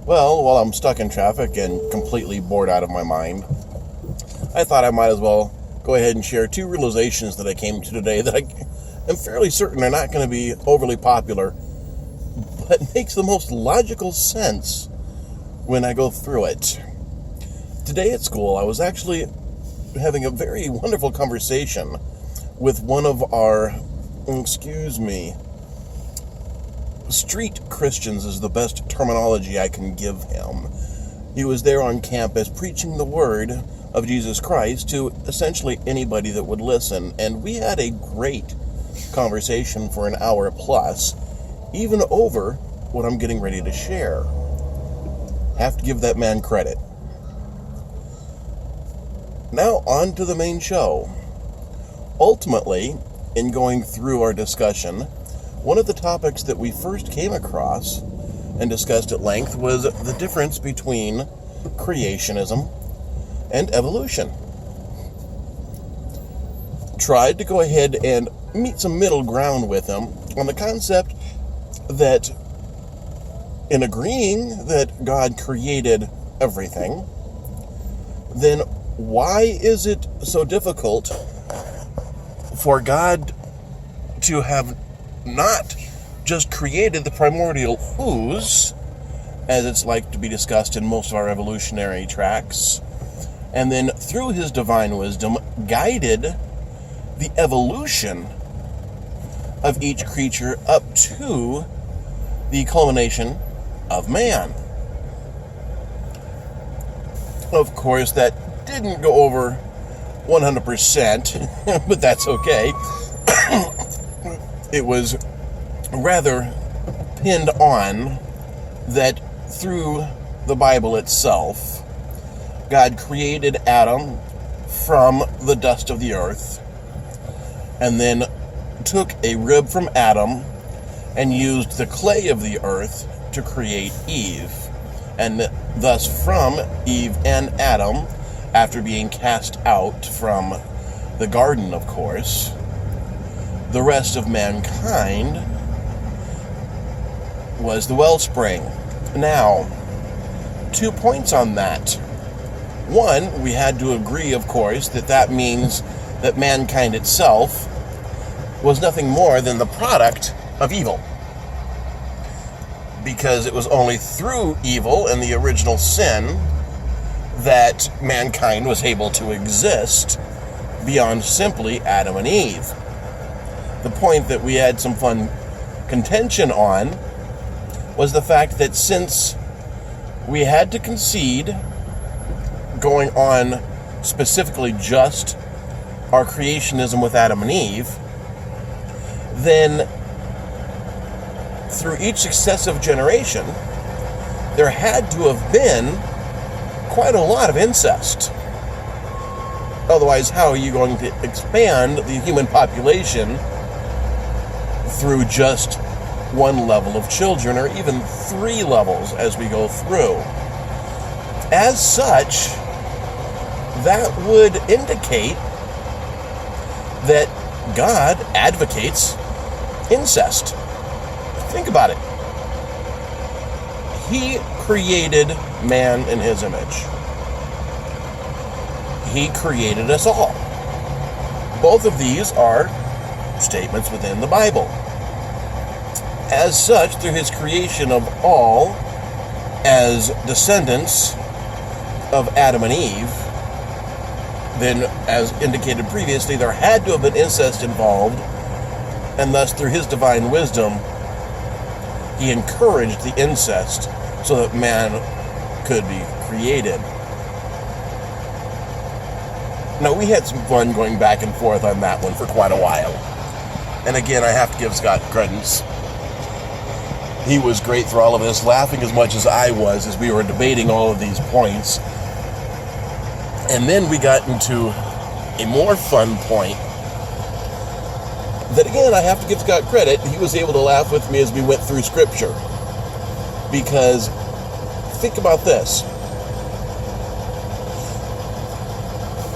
Well, while I'm stuck in traffic and completely bored out of my mind, I thought I might as well go ahead and share two realizations that I came to today that I am fairly certain are not going to be overly popular, but makes the most logical sense when I go through it. Today at school, I was actually having a very wonderful conversation with one of our, street Christians is the best terminology I can give him. He was there on campus preaching the word of Jesus Christ to essentially anybody that would listen, and we had a great conversation for an hour plus, even over what I'm getting ready to share. Have to give that man credit. Now on to the main show. Ultimately, in going through our discussion, one of the topics that we first came across and discussed at length was the difference between creationism and evolution. Tried to go ahead and meet some middle ground with him on the concept that in agreeing that God created everything, then why is it so difficult for God to have not just created the primordial ooze, as it's like to be discussed in most of our evolutionary tracts, and then through his divine wisdom guided the evolution of each creature up to the culmination of man? Of course, that didn't go over 100%, but that's okay. It was rather pinned on that through the Bible itself, God created Adam from the dust of the earth, and then took a rib from Adam and used the clay of the earth to create Eve. And thus from Eve and Adam, after being cast out from the garden, of course, the rest of mankind was the wellspring. Now, 2 points on that. One, we had to agree, of course, that means that mankind itself was nothing more than the product of evil. Because it was only through evil and the original sin that mankind was able to exist beyond simply Adam and Eve. The point that we had some fun contention on was the fact that since we had to concede, going on specifically just our creationism with Adam and Eve, then through each successive generation, there had to have been quite a lot of incest. Otherwise, how are you going to expand the human population through just one level of children, or even 3 levels as we go through? As such, that would indicate that God advocates incest. Think about it. He created man in his image. He created us all. Both of these are statements within the Bible. As such, through his creation of all as descendants of Adam and Eve, then, as indicated previously, there had to have been incest involved, and thus, through his divine wisdom, he encouraged the incest so that man could be created. Now, we had some fun going back and forth on that one for quite a while. And again, I have to give Scott credence. He was great through all of this, laughing as much as I was as we were debating all of these points. And then we got into a more fun point that, again, I have to give Scott credit. He was able to laugh with me as we went through Scripture. Because, think about this.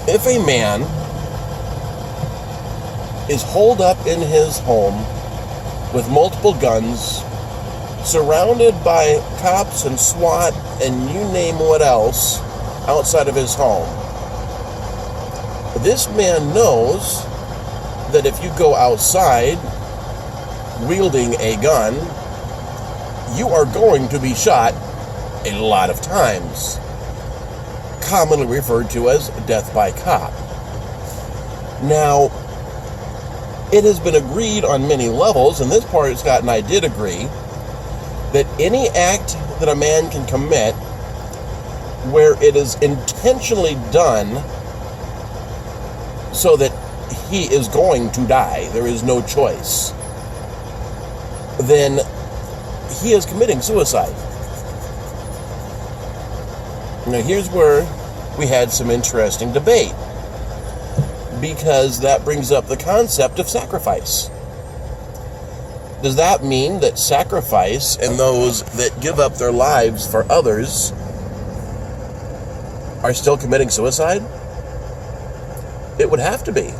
If a man is holed up in his home with multiple guns surrounded by cops and SWAT and you name what else outside of his home. This man knows that if you go outside wielding a gun, you are going to be shot a lot of times, commonly referred to as death by cop. Now, it has been agreed on many levels, and this part Scott and I did agree, that any act that a man can commit where it is intentionally done so that he is going to die, there is no choice, then he is committing suicide. Now here's where we had some interesting debate, because that brings up the concept of sacrifice. Does that mean that sacrifice and those that give up their lives for others are still committing suicide? It would have to be.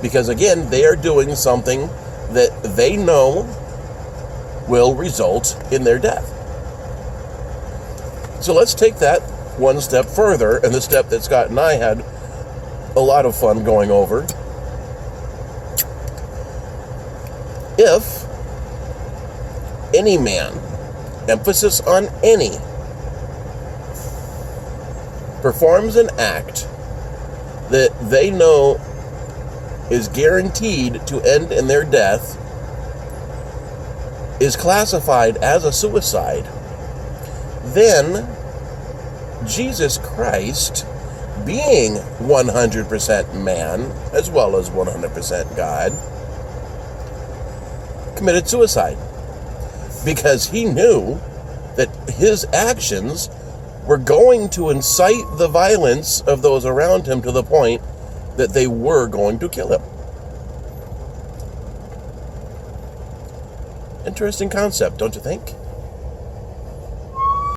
Because again, they are doing something that they know will result in their death. So let's take that one step further, and the step that Scott and I had a lot of fun going over. If any man, emphasis on any, performs an act that they know is guaranteed to end in their death, is classified as a suicide, then Jesus Christ, being 100% man as well as 100% God, committed suicide because he knew that his actions were going to incite the violence of those around him to the point that they were going to kill him. Interesting concept, don't you think?